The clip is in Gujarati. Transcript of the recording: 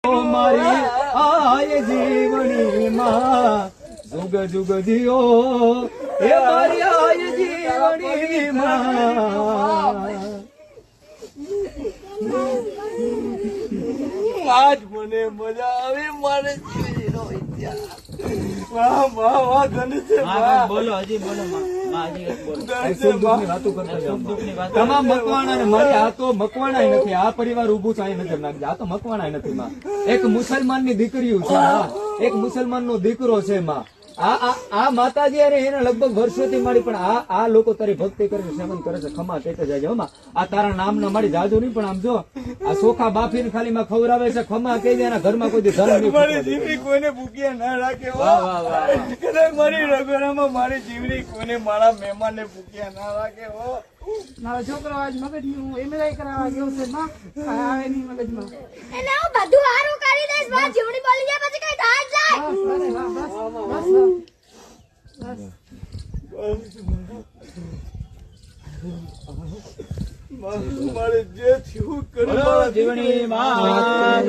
મારી આય જીવણી માં જુગ જુગ જીઓ એ મારી આય જીવણી માં આજ મને મજા આવી મારે જીવીનો વિદ્યા વાહ વાહ વાહ ધનસે વાહ બોલો હજી બોલો માં હજી બોલો તમામ મકવાણા ને મારી આ તો મકવાણા નથી આ પરિવાર ઉભું થાય નજર નાખજે આ તો મકવાણા નથી માં એક મુસલમાન ની દીકરીઓ છે એક મુસલમાન નો દીકરો છે માં આ માતાજી અરે એને લગભગ વર્ષોથી મારી પણ આ લોકો તારી ભક્તિ કરીને સેવન કરે છે ખમા તે જાય હો માં આ તારા નામ ના મારી જાજુ નહીં પણ આમ જો આ ચોખા બાફીને ખાલી માં ખવડાવે છે ખમા કહી દે એના ઘરમાં કોઈ દી ધન નહીં મારી જીવની કોઈને ભૂખ્યા ના રાખે કદાચ મારી રગોડામાં મારી જીવની કોઈને મારા મહેમાન ને ભૂખ્યા ના રાખે હો મારો છોકરો આજ મગજ નું એમઆરઆઈ કરાવવા ગયો છે માં આવે નહીં મગજમાં એને હું બધું હારું કરી દઈશ માં જીવડી બોલી જાય પછી કઈ થાય જ બસ મારે જે થયું કરી જીવણી માં